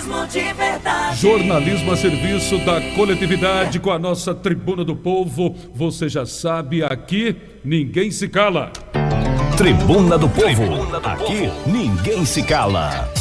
Jornalismo de verdade. Jornalismo a serviço da coletividade com a nossa Tribuna do Povo. Você já sabe, aqui ninguém se cala. Tribuna do Povo. Aqui ninguém se cala.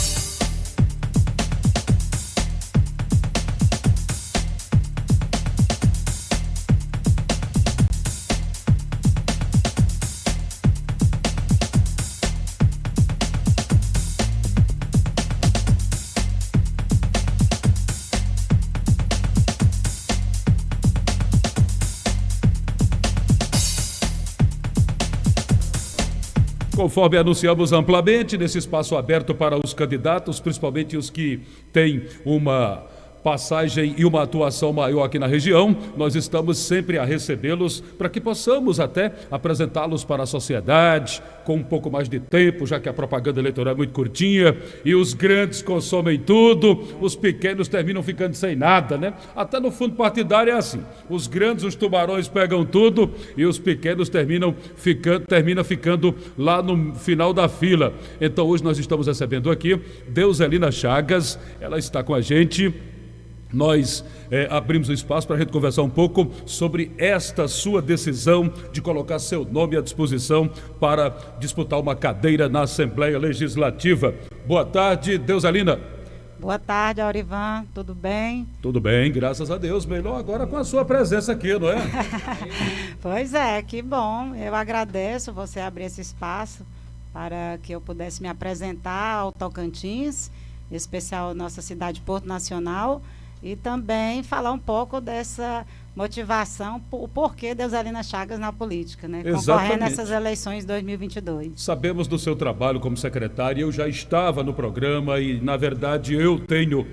Conforme anunciamos amplamente, nesse espaço aberto para os candidatos, principalmente os que têm uma passagem e uma atuação maior aqui na região, nós estamos sempre a recebê-los para que possamos até apresentá-los para a sociedade com um pouco mais de tempo, já que a propaganda eleitoral é muito curtinha e os grandes consomem tudo, os pequenos terminam ficando sem nada, né? Até no fundo partidário é assim, os grandes, os tubarões pegam tudo e os pequenos terminam ficando lá no final da fila. Então hoje nós estamos recebendo aqui Deuselina Chagas, ela está com a gente. Nós abrimos o espaço para a gente conversar um pouco sobre esta sua decisão de colocar seu nome à disposição para disputar uma cadeira na Assembleia Legislativa. Boa tarde, Deuselina. Boa tarde, Aurivan, tudo bem? Tudo bem, graças a Deus. Melhor agora com a sua presença aqui, não é? Pois é, que bom. Eu agradeço você abrir esse espaço para que eu pudesse me apresentar ao Tocantins, em especial nossa cidade Porto Nacional, e também falar um pouco dessa motivação, o porquê Deuselina Chagas na política, né? Concorrendo nessas eleições de 2022. Sabemos do seu trabalho como secretária, eu já estava no programa e, na verdade, eu tenho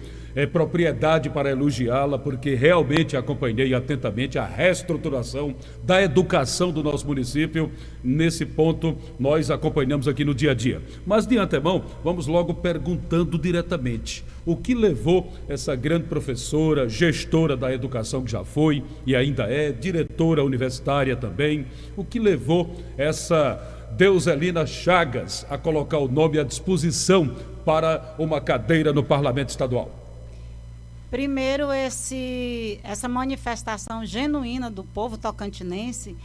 propriedade para elogiá-la, porque realmente acompanhei atentamente a reestruturação da educação do nosso município. Nesse ponto, nós acompanhamos aqui no dia a dia. Mas, de antemão, vamos logo perguntando diretamente. O que levou essa grande professora, gestora da educação que já foi e ainda é, diretora universitária também, o que levou essa Deuselina Chagas a colocar o nome à disposição para uma cadeira no Parlamento Estadual? Primeiro, essa manifestação genuína do povo tocantinense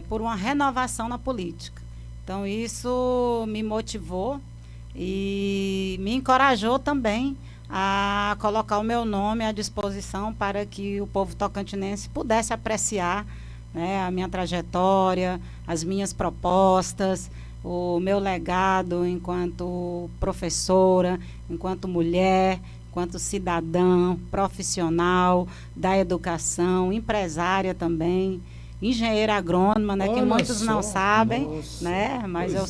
por uma renovação na política. Então, isso me motivou e me encorajou também a colocar o meu nome à disposição para que o povo tocantinense pudesse apreciar, né, a minha trajetória, as minhas propostas, o meu legado enquanto professora, enquanto mulher, enquanto cidadã, profissional da educação, empresária também, engenheira agrônoma, né, que muitos não sabem, né, mas eu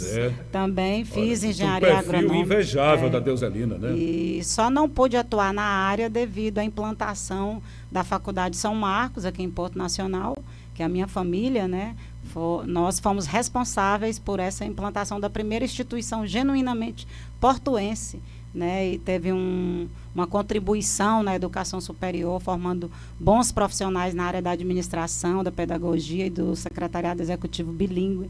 também fiz engenharia agronômica. Um perfil invejável da Deuselina, né? E só não pude atuar na área devido à implantação da Faculdade São Marcos, aqui em Porto Nacional, que a minha família, né, nós fomos responsáveis por essa implantação da primeira instituição genuinamente portuense, né, e teve uma contribuição na educação superior, formando bons profissionais na área da administração, da pedagogia e do secretariado executivo bilíngue,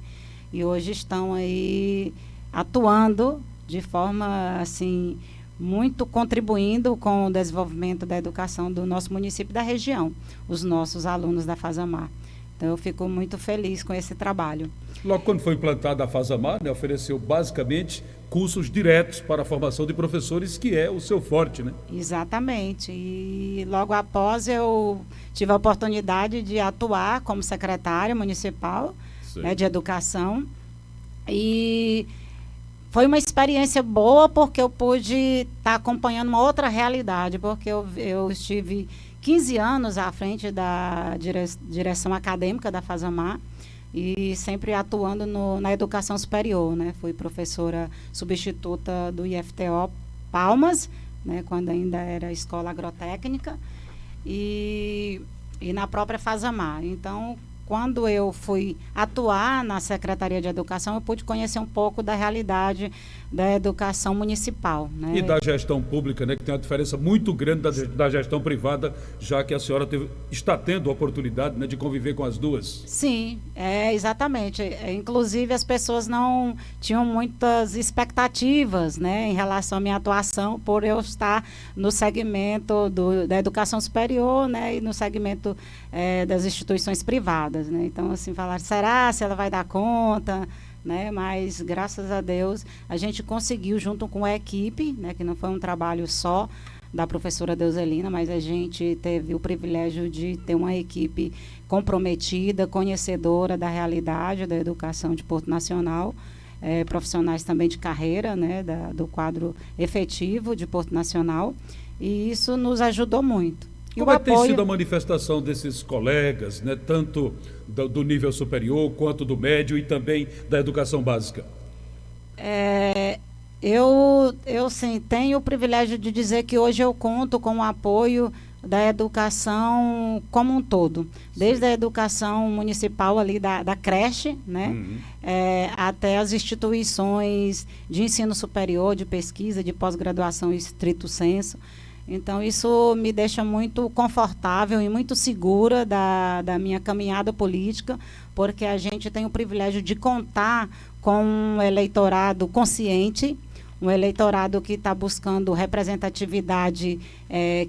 e hoje estão aí atuando de forma, assim, muito contribuindo com o desenvolvimento da educação do nosso município e da região, os nossos alunos da FASAMAR. Então, eu fico muito feliz com esse trabalho. Logo quando foi implantada a FASAMAR, né, ofereceu basicamente cursos diretos para a formação de professores, que é o seu forte, né? Exatamente. E logo após eu tive a oportunidade de atuar como secretária municipal, né, de educação. E foi uma experiência boa porque eu pude estar acompanhando uma outra realidade, porque eu estive 15 anos à frente da direção acadêmica da FASAMAR, e sempre atuando na educação superior, né? Fui professora substituta do IFTO Palmas, né? Quando ainda era escola agrotécnica, e na própria FASAMAR. Então, quando eu fui atuar na Secretaria de Educação, eu pude conhecer um pouco da realidade da educação municipal, né? E da gestão pública, né, que tem uma diferença muito grande da gestão privada, já que a senhora está tendo a oportunidade, né, de conviver com as duas. Sim, exatamente. Inclusive, as pessoas não tinham muitas expectativas, né, em relação à minha atuação, por eu estar no segmento da educação superior, né, e no segmento das instituições privadas, né? Então, assim, falaram, será se ela vai dar conta? Né? Mas, graças a Deus, a gente conseguiu, junto com a equipe, né, que não foi um trabalho só da professora Deuselina, mas a gente teve o privilégio de ter uma equipe comprometida, conhecedora da realidade da educação de Porto Nacional, profissionais também de carreira, né, do quadro efetivo de Porto Nacional, e isso nos ajudou muito. Como é que tem sido a manifestação desses colegas, né, tanto do nível superior quanto do médio e também da educação básica? Eu sim, tenho o privilégio de dizer que hoje eu conto com o apoio da educação como um todo, desde a educação municipal ali da creche, né, até as instituições de ensino superior, de pesquisa, de pós-graduação estrito sensu. Então, isso me deixa muito confortável e muito segura da minha caminhada política, porque a gente tem o privilégio de contar com um eleitorado consciente, um eleitorado que está buscando representatividade,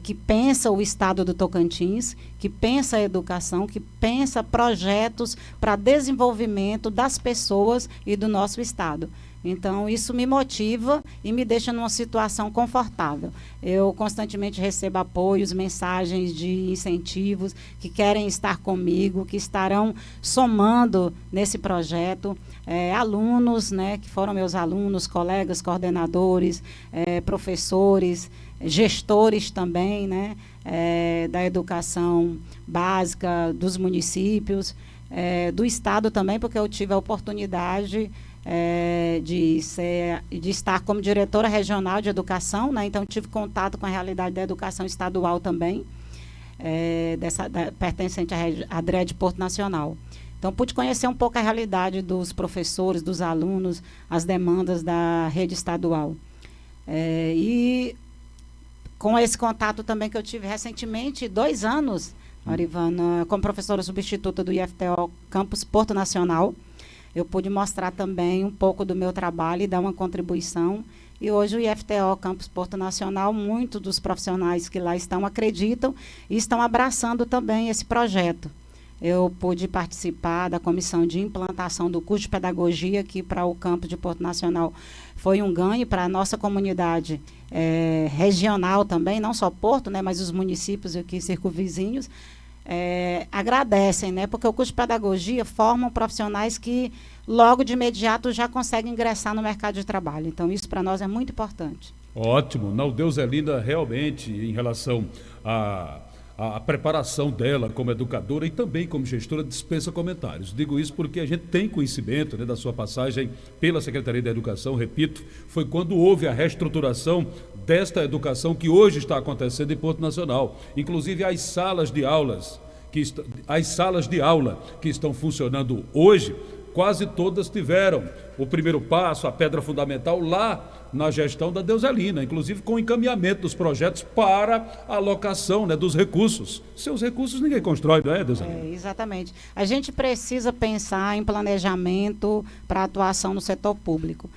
que pensa o estado do Tocantins, que pensa a educação, que pensa projetos para desenvolvimento das pessoas e do nosso estado. Então, isso me motiva e me deixa numa situação confortável. Eu constantemente recebo apoios, mensagens de incentivos, que querem estar comigo, que estarão somando nesse projeto. Alunos, né, que foram meus alunos, colegas, coordenadores, professores, gestores também, né, da educação básica dos municípios, do estado também, porque eu tive a oportunidade de estar como diretora regional de educação, né? Então tive contato com a realidade da educação estadual também, pertencente à DRED Porto Nacional. Então pude conhecer um pouco a realidade dos professores, dos alunos, as demandas da rede estadual. E com esse contato também que eu tive recentemente, 2 anos, Marivana, como professora substituta do IFTO Campus Porto Nacional, eu pude mostrar também um pouco do meu trabalho e dar uma contribuição. E hoje o IFTO Campus Porto Nacional, muitos dos profissionais que lá estão acreditam e estão abraçando também esse projeto. Eu pude participar da comissão de implantação do curso de pedagogia, que para o campus de Porto Nacional foi um ganho para a nossa comunidade regional também, não só Porto, né, mas os municípios aqui circunvizinhos. Agradecem, né? Porque o curso de pedagogia forma profissionais que logo de imediato já conseguem ingressar no mercado de trabalho. Então, isso para nós é muito importante. Ótimo. Não, Deuselina, realmente, em relação a preparação dela como educadora e também como gestora, dispensa comentários. Digo isso porque a gente tem conhecimento, né, da sua passagem pela Secretaria da Educação, repito, foi quando houve a reestruturação desta educação que hoje está acontecendo em Porto Nacional. Inclusive as salas de aula que estão funcionando hoje, quase todas tiveram o primeiro passo, a pedra fundamental lá na gestão da Deuselina, inclusive com o encaminhamento dos projetos para a alocação, né, dos recursos. Seus recursos ninguém constrói, não é, Deuselina? Exatamente. A gente precisa pensar em planejamento para atuação no setor público.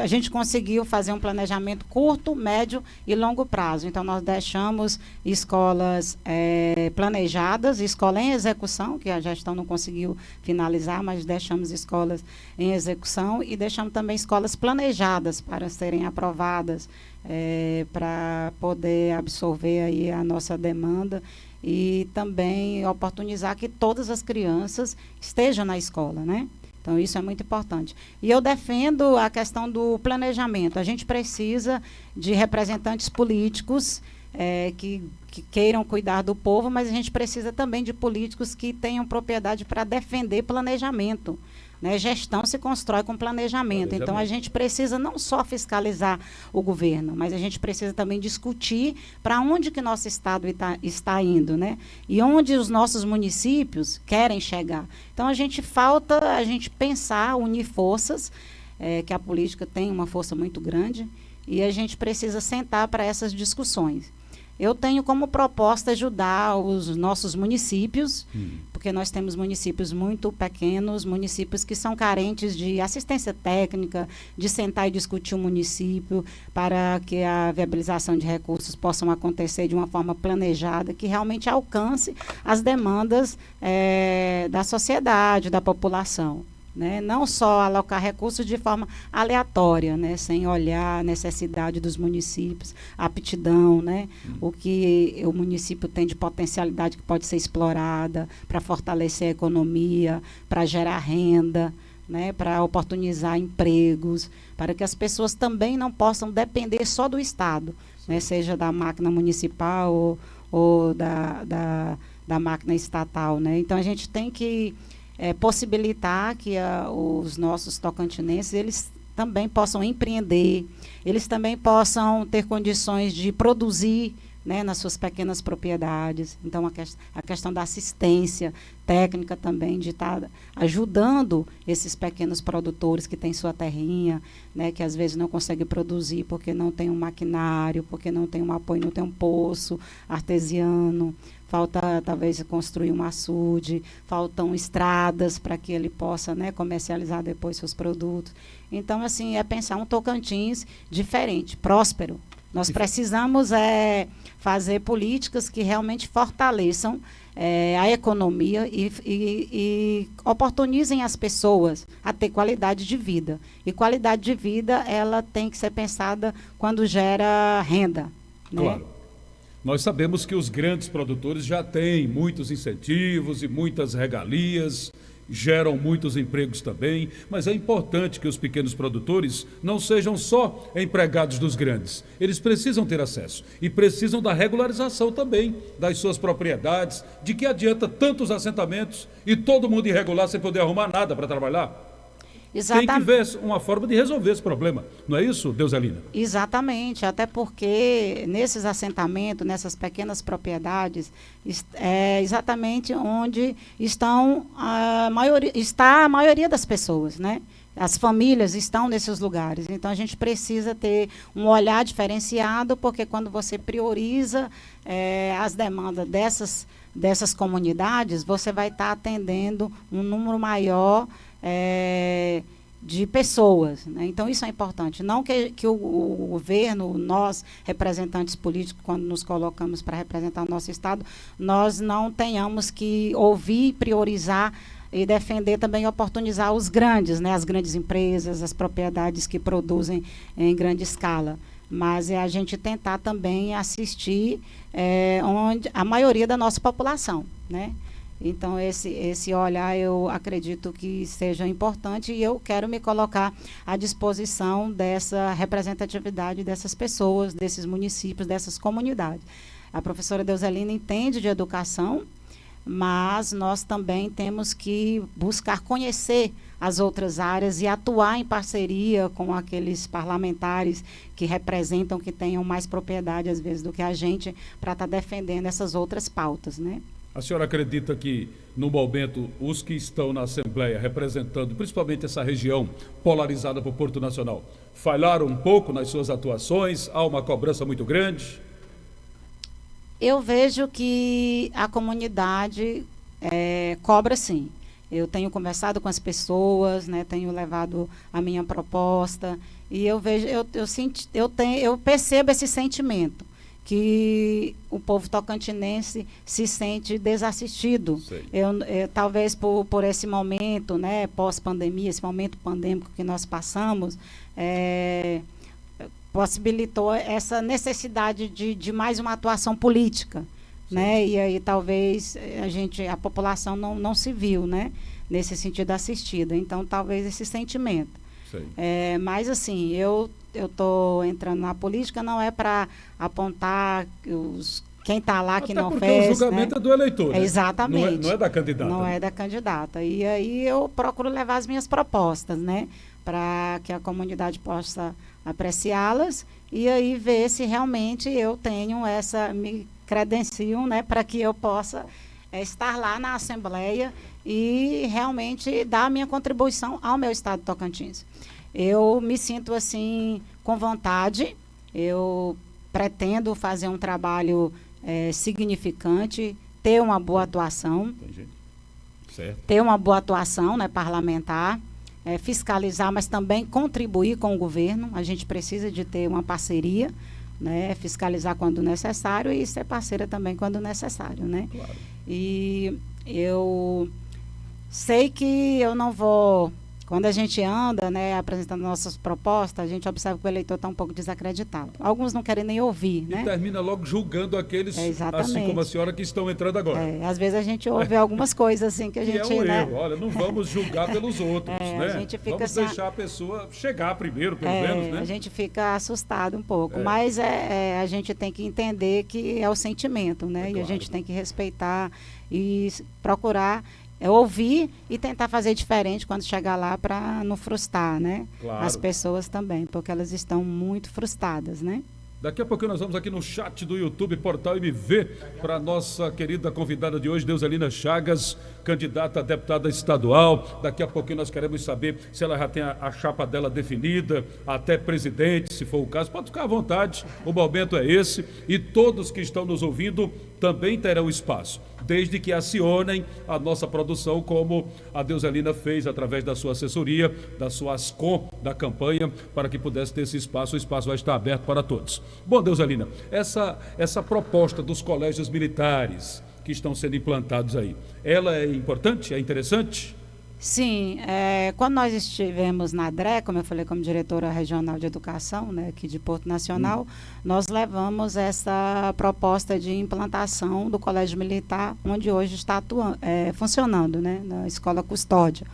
A gente conseguiu fazer um planejamento curto, médio e longo prazo. Então, nós deixamos escolas planejadas, escola em execução, que a gestão não conseguiu finalizar, mas deixamos escolas em execução e deixamos também escolas planejadas para serem aprovadas, para poder absorver aí a nossa demanda e também oportunizar que todas as crianças estejam na escola, né? Então, isso é muito importante. E eu defendo a questão do planejamento. A gente precisa de representantes políticos que queiram cuidar do povo, mas a gente precisa também de políticos que tenham propriedade para defender planejamento. né? Gestão se constrói com planejamento. Então, a gente precisa não só fiscalizar o governo, mas a gente precisa também discutir para onde que nosso Estado está indo, né? E onde os nossos municípios querem chegar. Então, falta a gente pensar, unir forças, que a política tem uma força muito grande, e a gente precisa sentar para essas discussões. Eu tenho como proposta ajudar os nossos municípios, porque nós temos municípios muito pequenos, municípios que são carentes de assistência técnica, de sentar e discutir o município, para que a viabilização de recursos possam acontecer de uma forma planejada, que realmente alcance as demandas da sociedade, da população. Né? Não só alocar recursos de forma aleatória, né? Sem olhar a necessidade dos municípios, a aptidão, né? O que o município tem de potencialidade que pode ser explorada para fortalecer a economia, para gerar renda, né? Para oportunizar empregos, para que as pessoas também não possam depender só do Estado, né? Seja da máquina municipal ou da máquina estatal. Né? Então, a gente tem que possibilitar que os nossos tocantinenses, eles também possam empreender, eles também possam ter condições de produzir, né, nas suas pequenas propriedades. Então, a questão da assistência técnica também, de estar ajudando esses pequenos produtores que têm sua terrinha, né, que às vezes não conseguem produzir porque não tem um maquinário, porque não tem um apoio, não tem um poço artesiano. Falta, talvez, construir um açude, faltam estradas para que ele possa, né, comercializar depois seus produtos. Então, assim, pensar um Tocantins diferente, próspero. Nós precisamos fazer políticas que realmente fortaleçam a economia e oportunizem as pessoas a ter qualidade de vida. E qualidade de vida, ela tem que ser pensada quando gera renda. Né? Claro. Nós sabemos que os grandes produtores já têm muitos incentivos e muitas regalias, geram muitos empregos também, mas é importante que os pequenos produtores não sejam só empregados dos grandes. Eles precisam ter acesso e precisam da regularização também das suas propriedades. De que adianta tantos assentamentos e todo mundo irregular sem poder arrumar nada para trabalhar? Tem que ver uma forma de resolver esse problema. Não é isso, Deuselina? Exatamente, até porque nesses assentamentos, nessas pequenas propriedades, é exatamente onde está a maioria das pessoas, né? As famílias estão nesses lugares. Então, a gente precisa ter um olhar diferenciado, porque quando você prioriza as demandas dessas comunidades, você vai estar atendendo um número maior de pessoas. Né? Então, isso é importante. Não que o governo, nós, representantes políticos, quando nos colocamos para representar o nosso Estado, nós não tenhamos que ouvir, priorizar e defender também, oportunizar os grandes, né? As grandes empresas, as propriedades que produzem em grande escala. Mas é a gente tentar também assistir onde a maioria da nossa população, né? Então, esse olhar, eu acredito que seja importante, e eu quero me colocar à disposição dessa representatividade dessas pessoas, desses municípios, dessas comunidades. A professora Deuselina entende de educação, mas nós também temos que buscar conhecer as outras áreas e atuar em parceria com aqueles parlamentares que representam, que tenham mais propriedade, às vezes, do que a gente, para estar defendendo essas outras pautas, né? A senhora acredita que, no momento, os que estão na Assembleia representando, principalmente essa região polarizada por Porto Nacional, falharam um pouco nas suas atuações? Há uma cobrança muito grande? Eu vejo que a comunidade cobra, sim. Eu tenho conversado com as pessoas, né, tenho levado a minha proposta, e eu vejo, eu percebo esse sentimento, que o povo tocantinense se sente desassistido. Talvez por esse momento, né, pós-pandemia, esse momento pandêmico que nós passamos, possibilitou essa necessidade de mais uma atuação política, né? E aí talvez a população não se viu, né, nesse sentido assistida. Então, talvez esse sentimento. Mas, assim, eu estou entrando na política não é para apontar os quem está lá que Até não porque fez. o julgamento é do eleitor, né? Exatamente. Não é da candidata. Não é da candidata. E aí eu procuro levar as minhas propostas, né? Para que a comunidade possa apreciá-las e aí ver se realmente eu tenho me credencio, né? Para que eu possa estar lá na Assembleia e realmente dar a minha contribuição ao meu estado de Tocantins. Eu me sinto assim com vontade, eu pretendo fazer um trabalho significante, ter uma boa atuação, certo. ter uma boa atuação, né, parlamentar, fiscalizar, mas também contribuir com o governo. A gente precisa de ter uma parceria, né, fiscalizar quando necessário e ser parceira também quando necessário, né? Claro. E eu sei que eu não vou... Quando a gente anda, né, apresentando nossas propostas, a gente observa que o eleitor está um pouco desacreditado. Alguns não querem nem ouvir, né? E termina logo julgando aqueles, assim como a senhora, que estão entrando agora. Às vezes a gente ouve algumas coisas assim que a gente... é um né? erro. Olha, não vamos julgar pelos outros, né? A gente fica vamos deixar a pessoa chegar primeiro, pelo menos, né? A gente fica assustado um pouco, mas a gente tem que entender que é o sentimento, né? E a gente tem que respeitar e procurar... ouvir e tentar fazer diferente quando chegar lá para não frustrar, né? Claro. As pessoas também, porque elas estão muito frustradas, né? Daqui a pouquinho nós vamos aqui no chat do YouTube Portal MV para a nossa querida convidada de hoje, Deuselina Chagas, candidata a deputada estadual. Daqui a pouquinho nós queremos saber se ela já tem a chapa dela definida, até presidente, se for o caso. Pode ficar à vontade, o momento é esse. E todos que estão nos ouvindo também terão espaço, desde que acionem a nossa produção, como a Deuselina fez através da sua assessoria, da sua ASCOM, da campanha, para que pudesse ter esse espaço. O espaço vai estar aberto para todos. Bom, Deuselina, essa proposta dos colégios militares que estão sendo implantados aí, ela é importante? É interessante? Sim, quando nós estivemos na DRE, como eu falei, como diretora regional de educação, né, aqui de Porto Nacional, nós levamos essa proposta de implantação do Colégio Militar, onde hoje está funcionando, né, na Escola Custódia,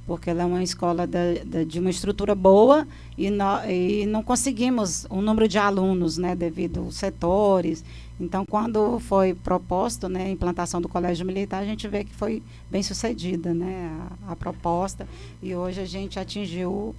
porque ela é uma escola de uma estrutura boa e não conseguimos o número de alunos, né, devido aos setores. Então, quando foi proposto, né, a implantação do Colégio Militar, a gente vê que foi bem sucedida, né, a proposta, e hoje a gente atingiu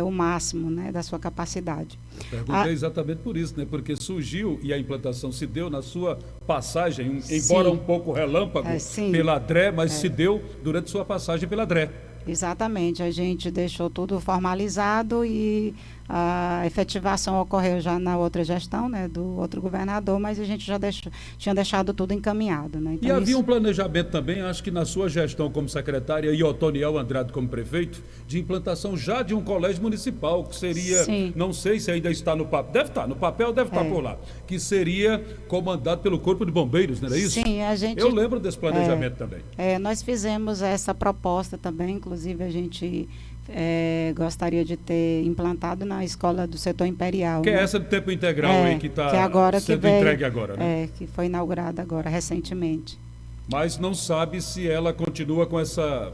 o máximo, né, da sua capacidade. Perguntei exatamente por isso, né, porque surgiu e a implantação se deu na sua passagem, embora um pouco relâmpago pela DRE, mas se deu durante sua passagem pela DRE. Exatamente, a gente deixou tudo formalizado e a efetivação ocorreu já na outra gestão, né, do outro governador, mas a gente já tinha deixado tudo encaminhado, né? Então, e havia um planejamento também, acho que na sua gestão como secretária e Otoniel Andrade como prefeito, de implantação já de um colégio municipal, que seria, não sei se ainda está no papel, deve estar no papel, deve estar por lá, que seria comandado pelo Corpo de Bombeiros, não era isso? Sim, a gente... Eu lembro desse planejamento também. Nós fizemos essa proposta também, inclusive a gente... gostaria de ter implantado na escola do setor imperial. Que né? é essa de tempo integral aí que está sendo entregue agora, né? Que foi inaugurada agora, recentemente. Mas não sabe se ela continua com essa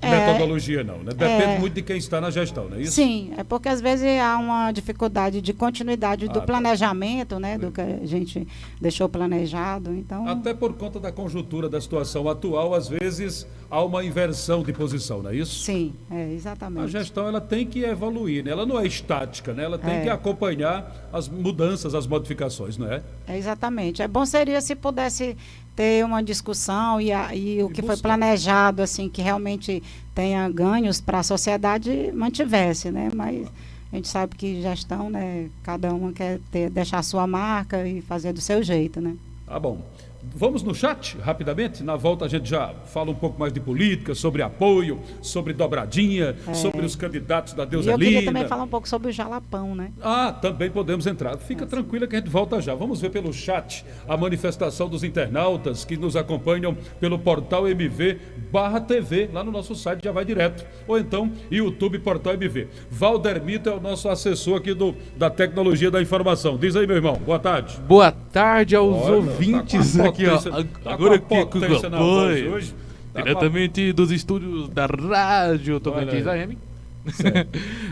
metodologia, não, né? Depende muito de quem está na gestão, não é isso? Sim, é porque às vezes há uma dificuldade de continuidade do planejamento, né? Do que a gente deixou planejado, então... Até por conta da conjuntura da situação atual, às vezes há uma inversão de posição, não é isso? Sim, exatamente. A gestão, ela tem que evoluir, né? Ela não é estática, né? Ela tem que acompanhar as mudanças, as modificações, não é? Exatamente. Bom seria se pudesse ter uma discussão e o que foi planejado, assim, que realmente tenha ganhos para a sociedade, mantivesse, né? Mas a gente sabe que gestão, né? Cada uma quer deixar a sua marca e fazer do seu jeito, né? Tá bom. Vamos no chat, rapidamente? Na volta a gente já fala um pouco mais de política, sobre apoio, sobre dobradinha, sobre os candidatos da Deuselina. E eu queria também falar um pouco sobre o Jalapão, né? Também podemos entrar. Fica tranquila que a gente volta já. Vamos ver pelo chat a manifestação dos internautas que nos acompanham pelo portal MV/TV, lá no nosso site já vai direto. Ou então, YouTube Portal MV. Valdermito é o nosso assessor aqui da tecnologia da informação. Diz aí, meu irmão. Boa tarde. Boa tarde aos ouvintes aqui, ó. Agora que hoje. Diretamente dos estúdios da Rádio Tocantins AM.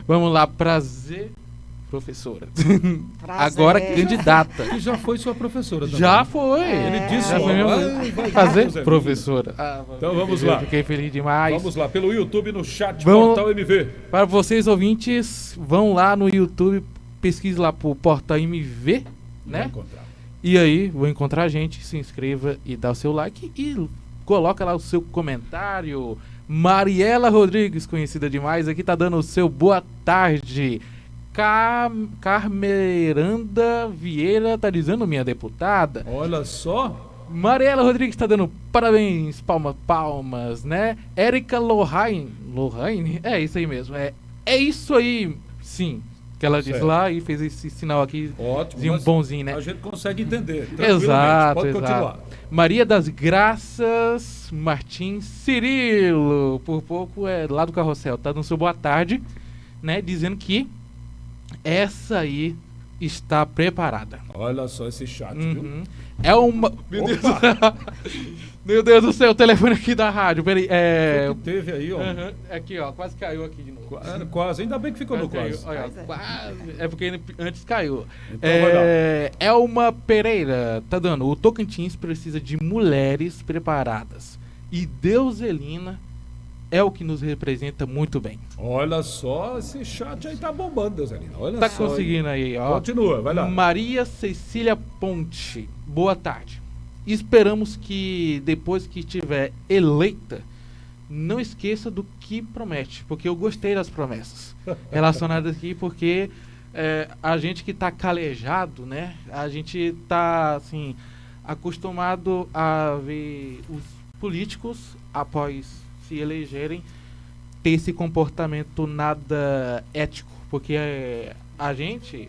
Vamos lá, prazer professora. Prazer. Agora candidata. Que já foi sua professora também. Já foi. Ele disse, Já foi vai fazer fazer Zé Lina. professora. Então vamos lá. Fiquei feliz demais. Vamos lá, pelo YouTube no chat Vamos- Portal MV. Para vocês ouvintes, vão lá no YouTube, pesquise lá pro Portal MV, Vai né? encontrar. E aí, vou encontrar a gente, se inscreva e dá o seu like e coloca lá o seu comentário. Mariela Rodrigues, conhecida demais, aqui tá dando o seu boa tarde. Carmeranda Vieira tá dizendo minha deputada. Olha só. Mariela Rodrigues tá dando parabéns, palmas, né? Érica Lohane, é isso aí mesmo, é isso aí, sim, que ela disse Certo. lá e fez esse sinal aqui Ótimo. de um mas bonzinho, né? A gente consegue entender. tranquilamente. Exato, Pode exato. continuar. Maria das Graças Martins Cirilo, por pouco é lá do Carrossel, tá dando seu boa tarde, né? Dizendo que essa aí está preparada. Olha só esse chat, viu? Uhum. É uma. Meu Deus do céu, o telefone aqui da rádio. Peraí, O que teve aí, ó. Uhum. Aqui, ó, quase caiu aqui de novo. Quase. Ainda bem que ficou no Caiu, quase. olha, Pois é. quase. É porque ele antes caiu. Então vai lá. Elma Pereira tá dando. O Tocantins precisa de mulheres preparadas. E Deuselina é o que nos representa muito bem. Olha só, esse chat aí tá bombando, Deuselina. Olha Tá só. hein? conseguindo aí, ó. Continua, vai lá. Maria Cecília Ponte, boa tarde. Esperamos que depois que estiver eleita, não esqueça do que promete, porque eu gostei das promessas relacionadas aqui, porque a gente que tá calejado, né? A gente tá, assim, acostumado a ver os políticos, após se elegerem, ter esse comportamento nada ético, porque a gente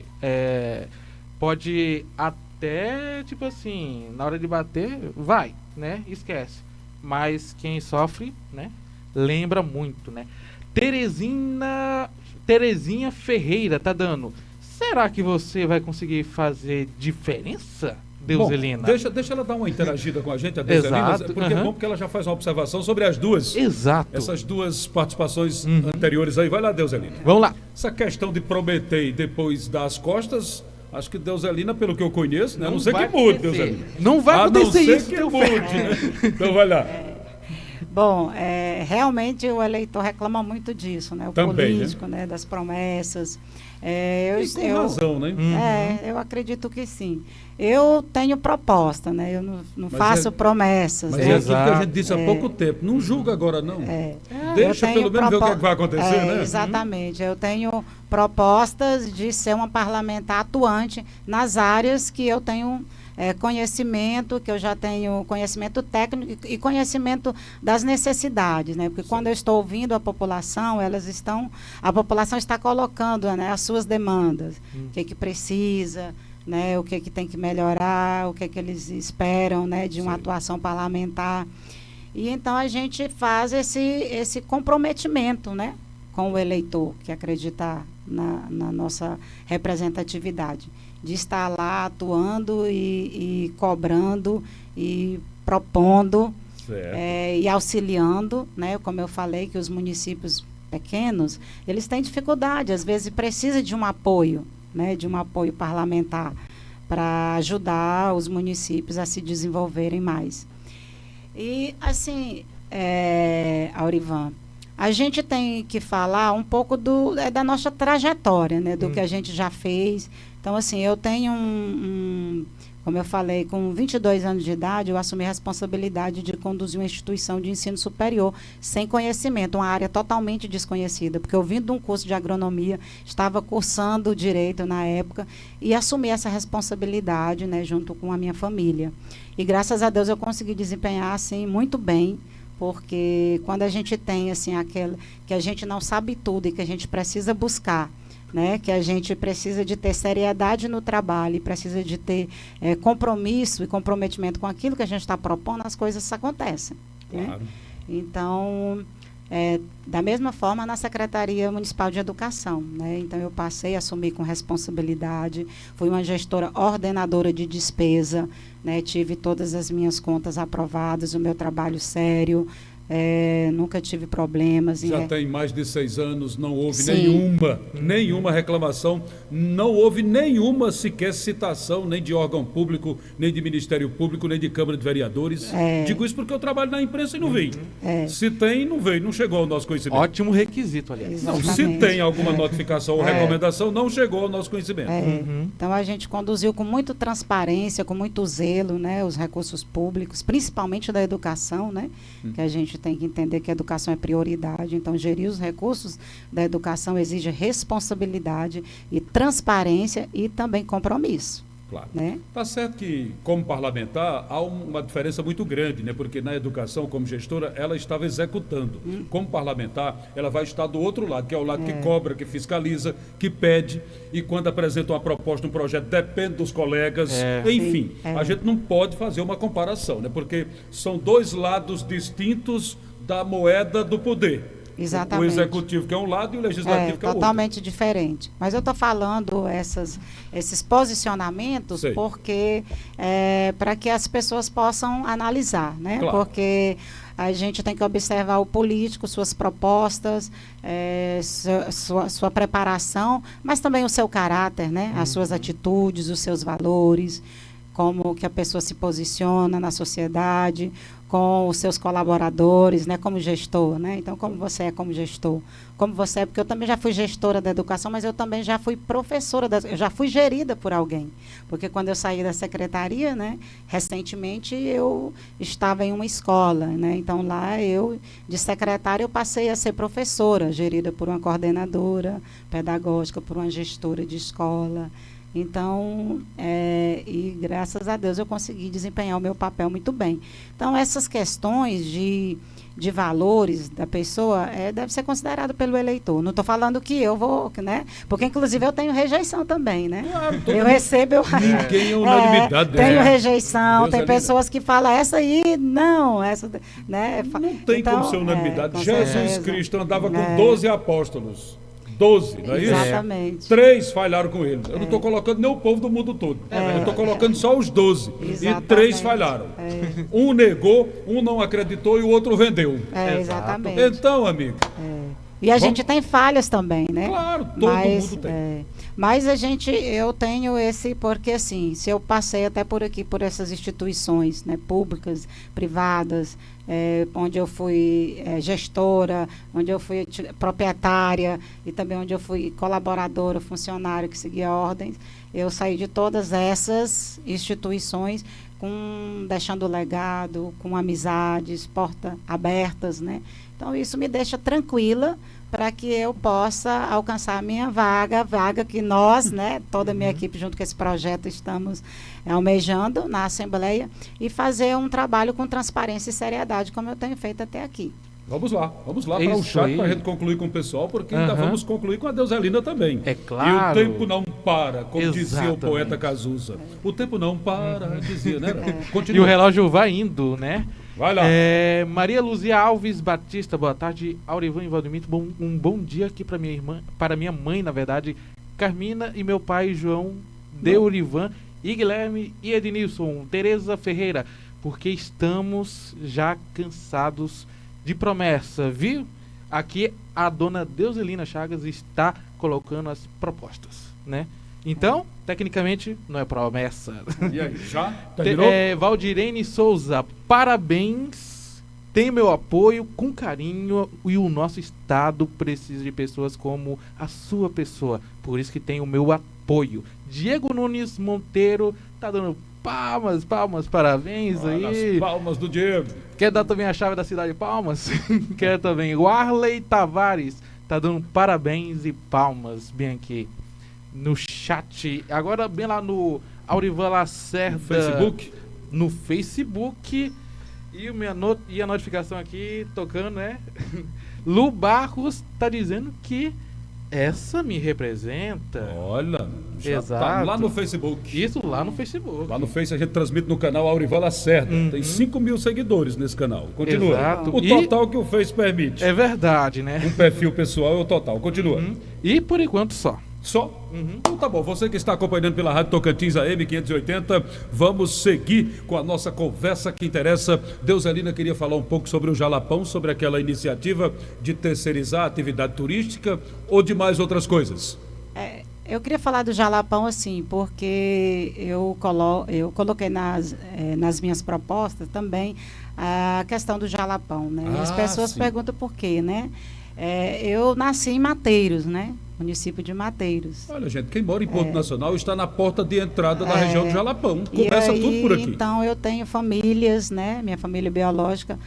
pode até, tipo assim, na hora de bater, vai, né? Esquece. Mas quem sofre, né? Lembra muito, né? Terezinha Ferreira tá dando. Será que você vai conseguir fazer diferença, Deuselina? Bom, deixa ela dar uma interagida com a gente, a Deuselina, Exato, porque é aham. bom porque ela já faz uma observação sobre as duas. Exato. Essas duas participações anteriores aí. Vai lá, Deuselina. Vamos lá. Essa questão de prometer e depois dar as costas, acho que Deuselina, pelo que eu conheço, né? A não ser que vai mude, acontecer. Deuselina. Não vai A acontecer não ser isso, que teu mude, filho. né? Então vai lá. Bom, realmente o eleitor reclama muito disso, né? O Também, político, né? Das promessas. E com razão, né? Eu acredito que sim. Eu tenho proposta, né? Eu não faço promessas. Mas né? é aquilo que a Exato. gente disse há pouco tempo. Não julga agora, não. Eu Deixa tenho pelo menos ver o que, é que vai acontecer, né? Exatamente. Eu tenho propostas de ser uma parlamentar atuante nas áreas que eu tenho conhecimento, que eu já tenho conhecimento técnico e conhecimento das necessidades, né? Porque quando eu estou ouvindo a população, a população está colocando, né, as suas demandas, o que precisa, né, o que tem que melhorar, o que eles esperam, né, de uma atuação parlamentar. E então a gente faz esse comprometimento, né, com o eleitor que acredita na nossa representatividade, de estar lá atuando e cobrando e propondo e auxiliando, né? Como eu falei, que os municípios pequenos, eles têm dificuldade, às vezes precisa de um apoio, né? De um apoio parlamentar para ajudar os municípios a se desenvolverem mais. E, assim, Aurivan, a gente tem que falar um pouco da nossa trajetória, né? Do que a gente já fez. Então, assim, eu tenho como eu falei, com 22 anos de idade, eu assumi a responsabilidade de conduzir uma instituição de ensino superior sem conhecimento, uma área totalmente desconhecida, porque eu vim de um curso de agronomia, estava cursando direito na época e assumi essa responsabilidade, né, junto com a minha família. E graças a Deus eu consegui desempenhar, assim, muito bem, porque quando a gente tem, assim, que a gente não sabe tudo e que a gente precisa buscar, né, que a gente precisa de ter seriedade no trabalho e precisa de ter compromisso e comprometimento com aquilo que a gente está propondo, as coisas acontecem. Claro. Né? Então, da mesma forma, na Secretaria Municipal de Educação, né? Então, eu passei a assumir com responsabilidade, fui uma gestora ordenadora de despesa, né? Tive todas as minhas contas aprovadas, o meu trabalho sério, nunca tive problemas. Já tem mais de 6 anos, não houve Sim. nenhuma reclamação, não houve nenhuma sequer citação, nem de órgão público, nem de Ministério Público, nem de Câmara de Vereadores. Digo isso porque eu trabalho na imprensa e não vi. Se tem, não veio, não chegou ao nosso conhecimento. Ótimo requisito, aliás. Não, se Exatamente. tem alguma notificação ou recomendação, não chegou ao nosso conhecimento. Então a gente conduziu com muita transparência, com muito zelo, né, os recursos públicos, principalmente da educação, né, que a gente tem que entender que a educação é prioridade. Então gerir os recursos da educação exige responsabilidade e transparência e também compromisso. Claro. Né? Tá certo que, como parlamentar, há uma diferença muito grande, né? Porque na educação, como gestora, ela estava executando. Como parlamentar, ela vai estar do outro lado, que é o lado que cobra, que fiscaliza, que pede, e quando apresenta uma proposta, um projeto, depende dos colegas. Enfim, a gente não pode fazer uma comparação, né? Porque são 2 lados distintos da moeda do poder. Exatamente. O executivo que é um lado e o legislativo que é o outro. Totalmente diferente. Mas eu estou falando esses posicionamentos Sei. porque para que as pessoas possam analisar, né? Claro. Porque a gente tem que observar o político, suas propostas, sua preparação, mas também o seu caráter, né? As suas atitudes, os seus valores, como que a pessoa se posiciona na sociedade, com os seus colaboradores, né, como gestor, né? Então, como você é como gestor? Como você é, porque eu também já fui gestora da educação, mas eu também já fui professora, eu já fui gerida por alguém. Porque quando eu saí da secretaria, né, recentemente eu estava em uma escola, né? Então, lá eu, de secretária, eu passei a ser professora, gerida por uma coordenadora pedagógica, por uma gestora de escola. Então, e graças a Deus eu consegui desempenhar o meu papel muito bem. Então, essas questões de valores da pessoa deve ser considerado pelo eleitor. Não estou falando que eu vou, né? Porque, inclusive, eu tenho rejeição também, né? Claro, Eu recebo... Ninguém é unanimidade. Tenho rejeição, Deus tem é pessoas que falam, essa aí, não, essa... Né? Não tem Então, como ser unanimidade. com Jesus certeza. Cristo andava com 12 apóstolos. 12, não é isso? Exatamente. 3 falharam com ele. Eu não estou colocando nem o povo do mundo todo. Eu estou colocando só os 12. E Exatamente. 3 falharam. Um negou, um não acreditou e o outro vendeu. Exatamente. Então, amigo, E a gente tem falhas também, né? claro, todo mundo tem. Mas eu tenho porque assim, se eu passei até por aqui, por essas instituições, né, públicas, privadas, onde eu fui gestora, onde eu fui proprietária e também onde eu fui colaboradora, funcionário que seguia ordens, eu saí de todas essas instituições deixando legado, com amizades, portas abertas, né? Então, isso me deixa tranquila para que eu possa alcançar a minha vaga, a vaga que nós, né, toda a minha equipe, junto com esse projeto, estamos almejando na Assembleia e fazer um trabalho com transparência e seriedade, como eu tenho feito até aqui. Vamos lá para o Isso chat aí. para a gente concluir com o pessoal, porque ainda vamos concluir com a Deuselina também. É claro. E o tempo não para, como dizia o Exatamente. poeta Cazuza. O tempo não para, dizia, né? E o Continua. relógio vai indo, né? Vai lá. Maria Luzia Alves Batista, boa tarde. Aurivan e Valdemito, um bom dia aqui para minha irmã, para minha mãe, na verdade, Carmina, e meu pai João de Aurivan, e Guilherme e Ednilson, Tereza Ferreira, porque estamos já cansados de promessa, viu? Aqui a dona Deuselina Chagas está colocando as propostas, né? Então, tecnicamente, não é promessa. E aí, já? Terminou? Valdirene Souza, parabéns, tem meu apoio com carinho e o nosso estado precisa de pessoas como a sua pessoa, por isso que tem o meu apoio. Diego Nunes Monteiro tá dando palmas, parabéns Olha aí. as palmas do Diego. Quer dar também a chave da cidade de Palmas? Quer também. O Arley Tavares tá dando parabéns e palmas bem aqui no chat. Agora bem lá no Aurivan Lacerda. No Facebook? No Facebook. E a notificação aqui tocando, né? Lu Barros tá dizendo que essa me representa. Olha, já Exato. tá lá no Facebook. Isso lá no Facebook. Lá no Face a gente transmite no canal Aurivan Lacerda. Tem 5.000 seguidores nesse canal. Continua. Exato. O total que o Face permite. É verdade, né? Um perfil pessoal é o total. Continua. E por enquanto só. Só? Uhum. Então tá bom, você que está acompanhando pela Rádio Tocantins AM 580, vamos seguir com a nossa conversa que interessa. Deuselina queria falar um pouco sobre o Jalapão, sobre aquela iniciativa de terceirizar a atividade turística ou de mais outras coisas. Eu queria falar do Jalapão, assim, porque eu coloquei nas minhas propostas também a questão do Jalapão, né? E as pessoas perguntam por quê, né? Eu nasci em Mateiros, né? Município de Mateiros. Olha, gente, quem mora em Porto Nacional está na porta de entrada da região do Jalapão. Começa tudo por aqui. Então, eu tenho famílias, né? Minha família biológica,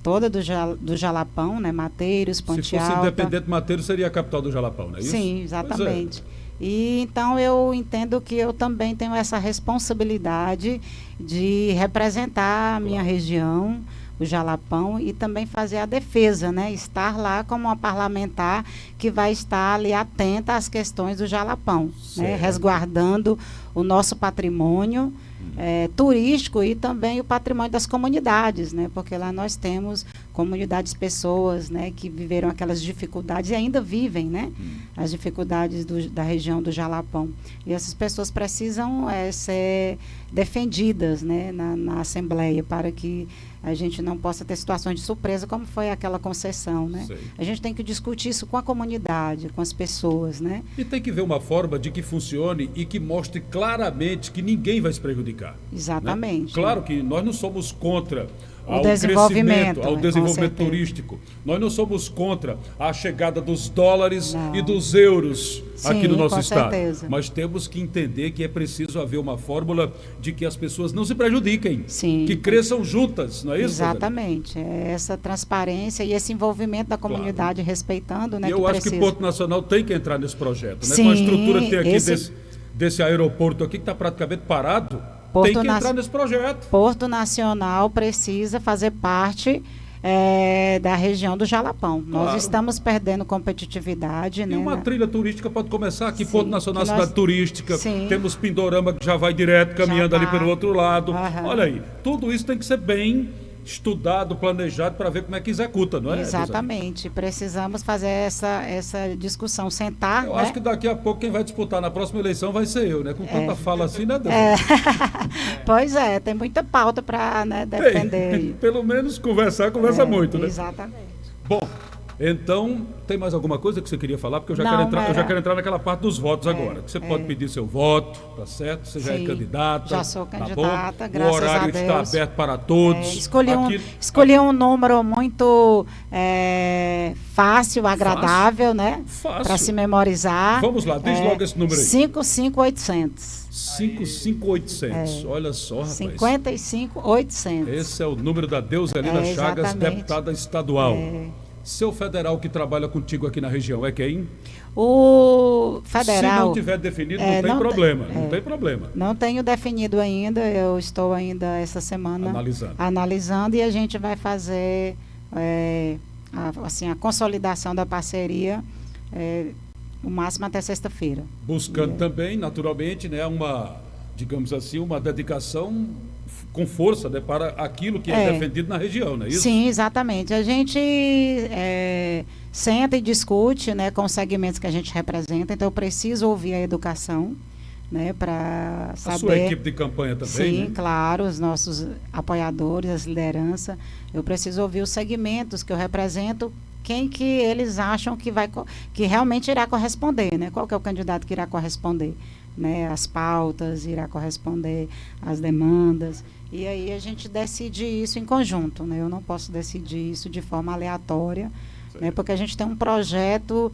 toda do Jalapão, né? Mateiros, Ponte Se fosse Alta. independente, Mateiros seria a capital do Jalapão, não é isso? Sim, exatamente. E então eu entendo que eu também tenho essa responsabilidade de representar a minha região, o Jalapão, e também fazer a defesa, né? Estar lá como uma parlamentar que vai estar ali atenta às questões do Jalapão, né? Resguardando o nosso patrimônio turístico e também o patrimônio das comunidades, né? Porque lá nós temos comunidades, pessoas, né, que viveram aquelas dificuldades e ainda vivem, né? As dificuldades da região do Jalapão. E essas pessoas precisam ser defendidas, né, na Assembleia, para que a gente não possa ter situações de surpresa, como foi aquela concessão, né? Sei. A gente tem que discutir isso com a comunidade, com as pessoas, né? E tem que ver uma forma de que funcione e que mostre claramente que ninguém vai se prejudicar. Exatamente. Né? Claro que nós não somos contra ao desenvolvimento, crescimento, ao com desenvolvimento certeza. turístico. Nós não somos contra a chegada dos dólares Não. e dos euros aqui Sim, no nosso com estado. certeza. Mas temos que entender que é preciso haver uma fórmula de que as pessoas não se prejudiquem, Sim. que cresçam juntas, não é isso? Exatamente. É essa transparência e esse envolvimento da comunidade, respeitando, né? E eu acho que precisa. Porto Nacional tem que entrar nesse projeto, né? Sim, Com a estrutura que tem aqui esse- desse aeroporto aqui, que está praticamente parado, Porto tem que Nas- entrar nesse projeto. Porto Nacional precisa fazer parte da região do Jalapão. Claro. Nós estamos perdendo competitividade, E né? uma trilha turística pode começar aqui, Sim, Porto Nacional, que nós- cidade turística. Sim. Temos Pindorama que já vai direto, caminhando Já ali tá. pelo outro lado. Aham. Olha aí, tudo isso tem que ser bem estudado, planejado, para ver como é que executa, não é? Exatamente. Precisamos fazer essa discussão, sentar, Eu né? acho que daqui a pouco quem vai disputar na próxima eleição vai ser eu, né? Com tanta fala assim, né, Deus? Pois é, tem muita pauta para, né, defender. aí. Pelo menos conversa muito, né? Exatamente. Bom, então, tem mais alguma coisa que você queria falar? Porque eu já, Não, quero, entrar, eu já era- quero entrar naquela parte dos votos agora. Que você pode pedir seu voto, tá certo? Você já é Sim, candidata. já sou tá candidata, bom? graças O horário a está Deus. aberto para todos. Escolhi um número muito fácil, agradável, né? Fácil. Para se memorizar. Vamos lá, diz logo esse número aí. 55800. 55800. Olha só, rapaz. 55800. Esse é o número da Deuselina Chagas, exatamente. deputada estadual. Seu federal que trabalha contigo aqui na região é quem? O federal. Se não tiver definido, não tem não problema. tem- Não tem problema. Não tenho definido ainda, eu estou ainda essa semana analisando e a gente vai fazer a consolidação da parceria o máximo até sexta-feira. Buscando também, naturalmente, né, digamos assim, uma dedicação com força, né, para aquilo que é defendido na região, não é isso? Sim, exatamente. A gente senta e discute, né, com os segmentos que a gente representa, então eu preciso ouvir a educação, né, para saber... A sua equipe de campanha também, Sim, né? claro, os nossos apoiadores, as lideranças. Eu preciso ouvir os segmentos que eu represento, quem que eles acham que realmente irá corresponder, né? Qual que é o candidato que irá corresponder, né? As pautas, irá corresponder às demandas. E aí a gente decide isso em conjunto, né? Eu não posso decidir isso de forma aleatória, né? Porque a gente tem um projeto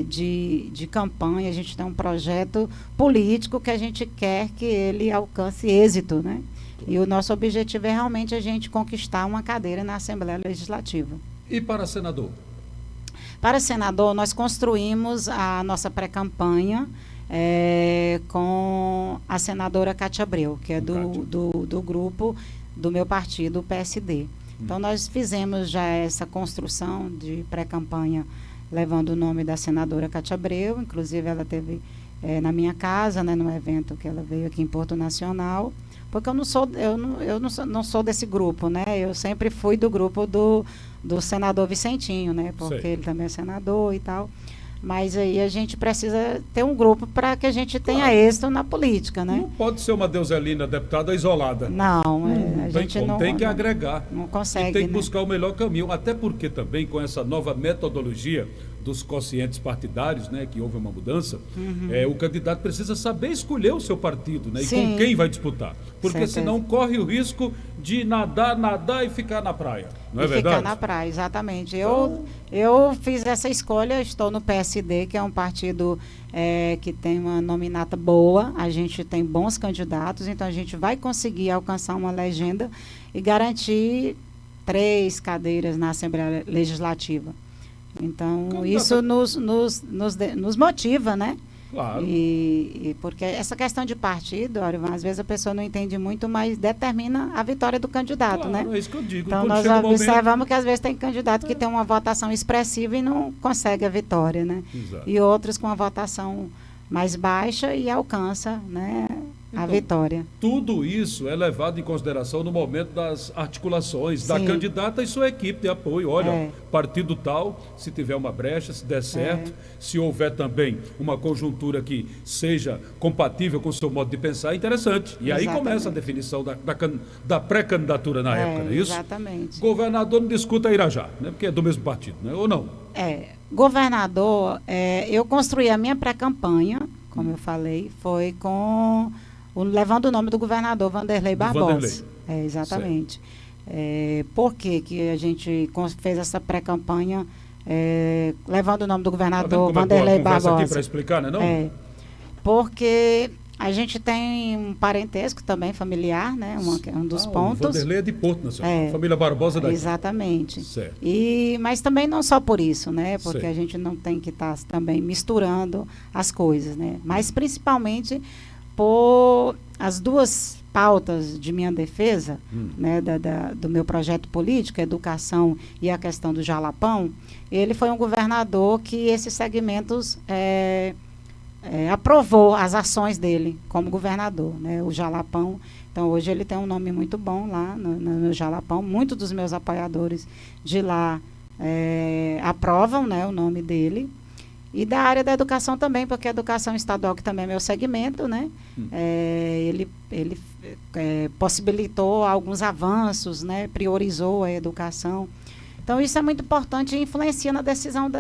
de campanha, a gente tem um projeto político que a gente quer que ele alcance êxito, né? E o nosso objetivo é realmente a gente conquistar uma cadeira na Assembleia Legislativa. E para senador? Para senador, nós construímos a nossa pré-campanha com a senadora Cátia Abreu, que é do grupo do meu partido, o PSD. Então, nós fizemos já essa construção de pré-campanha levando o nome da senadora Cátia Abreu, inclusive ela teve na minha casa, né, no evento que ela veio aqui em Porto Nacional, porque eu não sou desse grupo, né? Eu sempre fui do grupo do senador Vicentinho, né? Porque ele também é senador e tal. Mas aí a gente precisa ter um grupo para que a gente tenha êxito na política, né? Não pode ser uma Deuselina deputada isolada. Não, a Tem gente como, não tem que agregar. não consegue, E tem que né? buscar o melhor caminho, até porque também com essa nova metodologia dos quocientes partidários, né, que houve uma mudança, o candidato precisa saber escolher o seu partido, né, e Sim. com quem vai disputar. Porque Certeza. senão corre o risco de nadar e ficar na praia. Não é E verdade? ficar na praia, exatamente. Eu fiz essa escolha, estou no PSD, que é um partido que tem uma nominata boa, a gente tem bons candidatos, então a gente vai conseguir alcançar uma legenda e garantir 3 cadeiras na Assembleia Legislativa. Então, Candidata- isso nos motiva, né? Claro. Porque essa questão de partido, Orivan, às vezes a pessoa não entende muito, mas determina a vitória do candidato, Claro, né? é isso que eu digo. Então, Quando nós chega o momento- observamos que às vezes tem candidato que tem uma votação expressiva e não consegue a vitória, né? Exato. E outros com a votação mais baixa e alcança, né, a Então, vitória. Tudo isso é levado em consideração no momento das articulações da Sim. candidata e sua equipe de apoio. Olha, É. partido tal, se tiver uma brecha, se der certo, se houver também uma conjuntura que seja compatível com o seu modo de pensar, é interessante. E aí Exatamente. começa a definição da pré-candidatura na época, não é isso? Exatamente. Governador não discuta Irajá, né? Porque é do mesmo partido, né? Ou não? Governador, eu construí a minha pré-campanha, como eu falei, foi levando o nome do governador Vanderlei Barbosa. Vanderlei. Exatamente. Por que a gente fez essa pré-campanha levando o nome do Tá vendo governador como é boa a Vanderlei conversa aqui Barbosa? para explicar, né? Não? Porque a gente tem um parentesco também familiar, né? Um dos O pontos. Vanderlei é de Porto Nacional. É. Família Barbosa daqui. Exatamente. Certo. Mas também não só por isso, né? Porque Sei. a gente não tem que estar também misturando as coisas, né? Mas principalmente por as duas pautas de minha defesa, né? Do meu projeto político, a educação e a questão do Jalapão. Ele foi um governador que esses segmentos aprovou as ações dele como governador, né? O Jalapão. Então, hoje ele tem um nome muito bom lá no Jalapão. Muitos dos meus apoiadores de lá aprovam, né, o nome dele. E da área da educação também, porque a educação estadual, que também é meu segmento, né? Ele possibilitou alguns avanços, né? Priorizou a educação. Então, isso é muito importante e influencia na decisão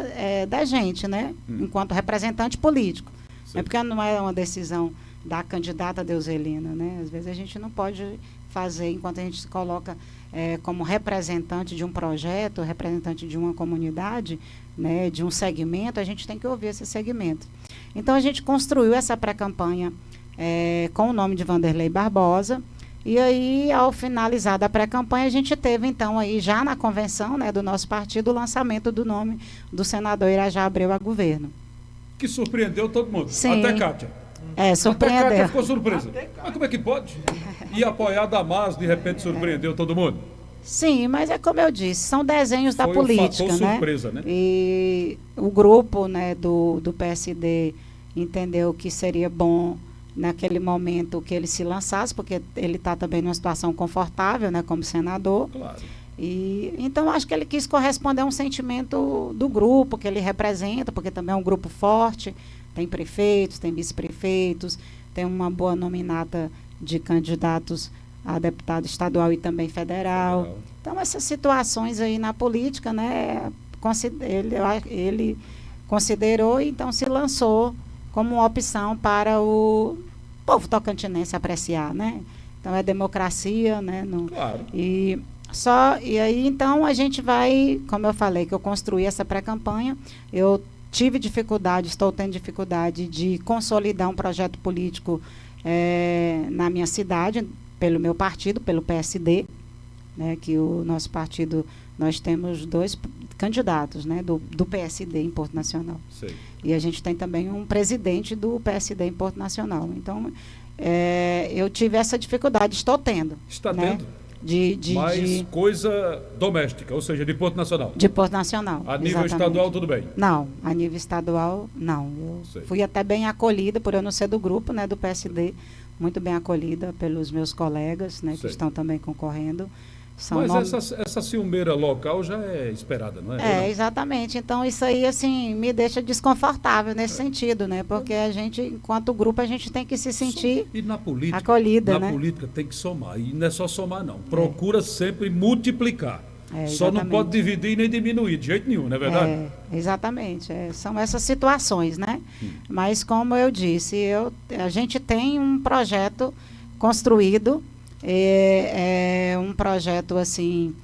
da gente, né? Enquanto representante político. Sim. Porque não é uma decisão da candidata Deuselina, né? Às vezes a gente não pode fazer, enquanto a gente se coloca como representante de um projeto, representante de uma comunidade, né, de um segmento, a gente tem que ouvir esse segmento. Então, a gente construiu essa pré-campanha com o nome de Vanderlei Barbosa. E aí, ao finalizar da pré-campanha, a gente teve, então, aí já na convenção, né, do nosso partido, o lançamento do nome do senador Irajá Abreu a governo. Que surpreendeu todo mundo. Sim. Até Kátia. Até Kátia Surpreendeu. ficou surpresa. Mas como é que pode? E apoiar Damas, de repente, surpreendeu todo mundo. Sim, mas é como eu disse, são desenhos da Foi um política, fator né? surpresa, né? E o grupo, né, do PSD entendeu que seria bom naquele momento que ele se lançasse, porque ele está também numa situação confortável, né, como senador. Claro. E então acho que ele quis corresponder a um sentimento do grupo que ele representa, porque também é um grupo forte, tem prefeitos, tem vice-prefeitos, tem uma boa nominata de candidatos a deputado estadual e também federal. Então essas situações aí na política, né, ele considerou e então se lançou como uma opção para o povo tocantinense apreciar, né? Então é democracia, né? Claro. E aí então a gente vai, como eu falei, que eu construí essa pré-campanha, eu tive dificuldade, estou tendo dificuldade de consolidar um projeto político na minha cidade, pelo meu partido, pelo PSD, né, que o nosso partido, nós temos 2 candidatos, né, do PSD em Porto Nacional. Sei. E a gente tem também um presidente do PSD em Porto Nacional. Então, eu tive essa dificuldade, estou tendo. Está né, tendo? Mas coisa doméstica, ou seja, de Porto Nacional. de Porto Nacional. A nível exatamente. estadual, tudo bem. Não, a nível estadual, não. Sei. Eu fui até bem acolhida, por eu não ser do grupo, né, do PSD, muito bem acolhida pelos meus colegas, né, que Sei. estão também concorrendo. Mas essa ciumeira local já é esperada, não é? É, exatamente. Então, isso aí, assim, me deixa desconfortável nesse sentido, né? Porque a gente, enquanto grupo, a gente tem que se sentir E na política, acolhida, né? Na política tem que somar. E não é só somar, não. Procura sempre multiplicar. Só não Exatamente. pode dividir nem diminuir, de jeito nenhum, não é verdade? Exatamente. São essas situações, né? Mas, como eu disse, a gente tem um projeto construído, é um projeto, assim,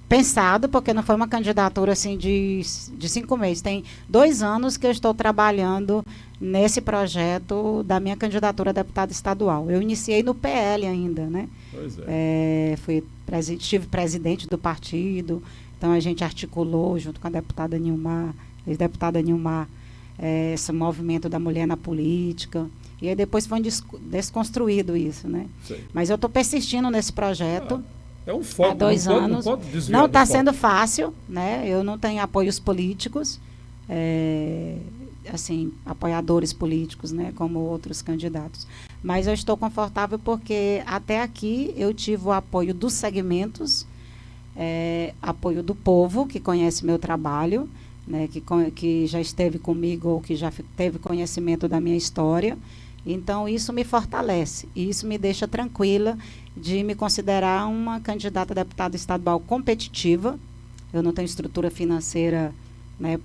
pensado, porque não foi uma candidatura, assim, de 5 meses. Tem 2 anos que eu estou trabalhando nesse projeto da minha candidatura a deputada estadual. Eu iniciei no PL ainda, né? Pois é. Estive presidente do partido, então a gente articulou junto com a deputada Nilmar, ex-deputada Nilmar, esse movimento da mulher na política. E aí depois foi desconstruído isso, né? Sei. Mas eu estou persistindo nesse projeto. É um foco. Há 2 anos. Não pode desviar Não está do foco. sendo fácil, né? Eu não tenho apoios políticos, assim, apoiadores políticos, né? Como outros candidatos. Mas eu estou confortável porque até aqui eu tive o apoio dos segmentos, apoio do povo que conhece meu trabalho, né? Que já esteve comigo ou que já teve conhecimento da minha história. Então, isso me fortalece e isso me deixa tranquila de me considerar uma candidata a deputada estadual competitiva. Eu não tenho estrutura financeira, né,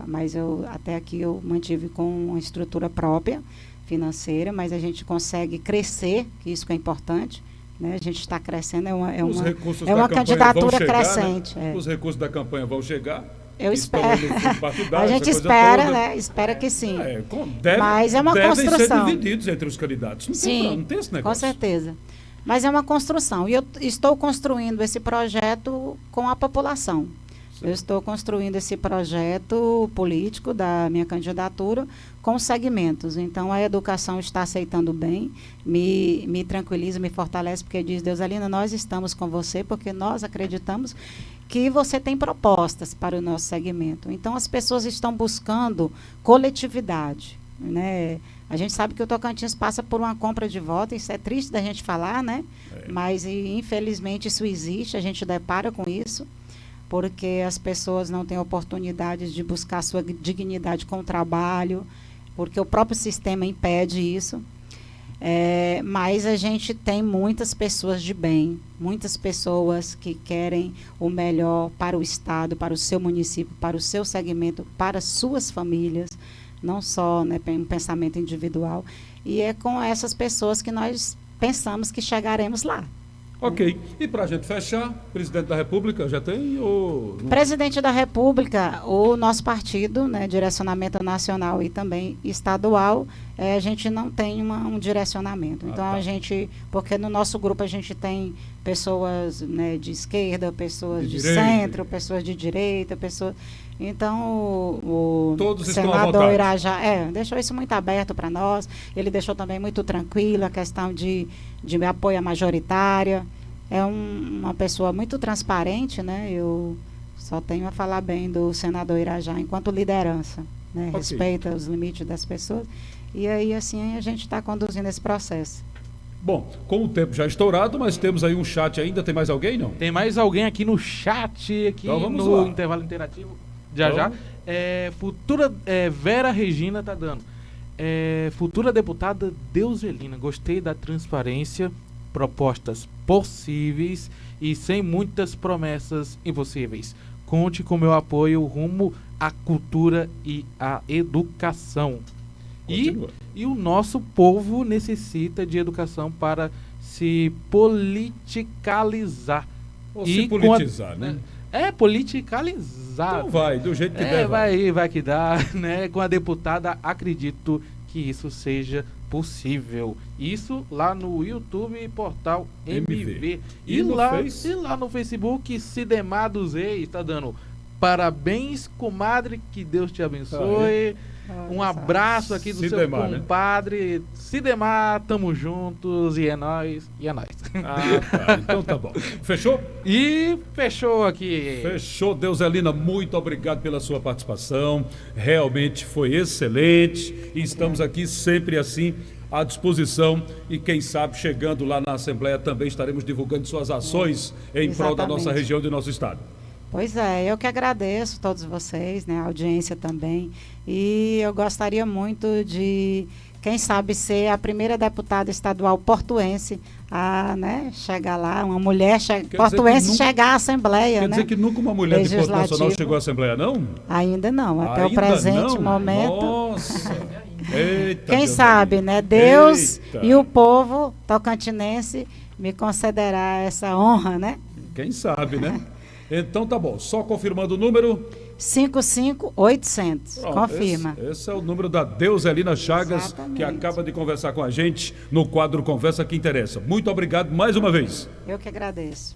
mas até aqui eu mantive com uma estrutura própria financeira, mas a gente consegue crescer, que isso que é importante. Né? A gente está crescendo, é uma candidatura crescente. Né? Os recursos da campanha vão chegar. Eu espero. A gente espera, né? Espera que sim. Mas é uma construção. Devem ser divididos entre os candidatos. Não tem esse negócio. Com certeza. Mas é uma construção. E eu estou construindo esse projeto com a população. Sim. Eu estou construindo esse projeto político da minha candidatura com segmentos. Então, a educação está aceitando bem, me tranquiliza, me fortalece, porque diz, Deuselina, nós estamos com você, porque nós acreditamos que você tem propostas para o nosso segmento. Então, as pessoas estão buscando coletividade, né? A gente sabe que o Tocantins passa por uma compra de voto, isso é triste da gente falar, né? Mas, infelizmente, isso existe, a gente depara com isso, porque as pessoas não têm oportunidades de buscar sua dignidade com o trabalho, porque o próprio sistema impede isso. Mas a gente tem muitas pessoas de bem, muitas pessoas que querem o melhor para o Estado, para o seu município, para o seu segmento, para suas famílias, não só, né, um pensamento individual. E é com essas pessoas que nós pensamos que chegaremos lá. Ok. E para a gente fechar, presidente da República já tem? Presidente da República, o nosso partido, né, direcionamento nacional e também estadual, a gente não tem um direcionamento. Então, tá. Porque no nosso grupo a gente tem pessoas, né, de esquerda, pessoas de direita. Centro, pessoas de direita, pessoas... Então, o Todos estão à senador vontade. Irajá deixou isso muito aberto para nós. Ele deixou também muito tranquilo a questão de apoio à majoritária. É uma pessoa muito transparente, né? Eu só tenho a falar bem do senador Irajá enquanto liderança, né? Okay. Respeita os limites das pessoas. E aí, assim, a gente está conduzindo esse processo. Bom, com o tempo já estourado, mas temos aí um chat ainda. Tem mais alguém, não? Tem mais alguém aqui no chat, aqui então, vamos no lá. intervalo interativo. Já. Vera Regina tá dando. Futura deputada Deuselina, gostei da transparência, propostas possíveis e sem muitas promessas impossíveis. Conte com meu apoio rumo à cultura e à educação. E o nosso povo necessita de educação para se politicalizar. Ou se politizar, né? Politicalizar. Então vai, do jeito que der. Vai que dá, né? Com a deputada, acredito que isso seja possível. Isso lá no YouTube e portal MV. E lá no Facebook, Sidemar dos Reis está dando parabéns, comadre, que Deus te abençoe. Um abraço aqui do Sidemar, seu compadre, né? Sidemar, tamo juntos e é nóis, tá. Então tá bom. Fechou? E fechou aqui. Fechou, Deuselina, muito obrigado pela sua participação. Realmente foi excelente e estamos aqui sempre assim à disposição e quem sabe chegando lá na Assembleia também estaremos divulgando suas ações em prol da nossa região e do nosso estado. Pois é, eu que agradeço todos vocês, né, a audiência também, e eu gostaria muito de, quem sabe, ser a primeira deputada estadual portuense a, né, chegar lá, uma mulher portuense chegar à Assembleia. Quer dizer que nunca uma mulher de Porto Nacional chegou à Assembleia, não? Ainda não, até Ainda o presente não? momento. Nossa! Eita, quem sabe, né, Deus e o povo tocantinense me concederá essa honra, né? Quem sabe, né? Então tá bom, só confirmando o número... 55800, confirma. Esse é o número da Deuselina Chagas, exatamente, que acaba de conversar com a gente no quadro Conversa que Interessa. Muito obrigado mais uma vez. Eu que agradeço.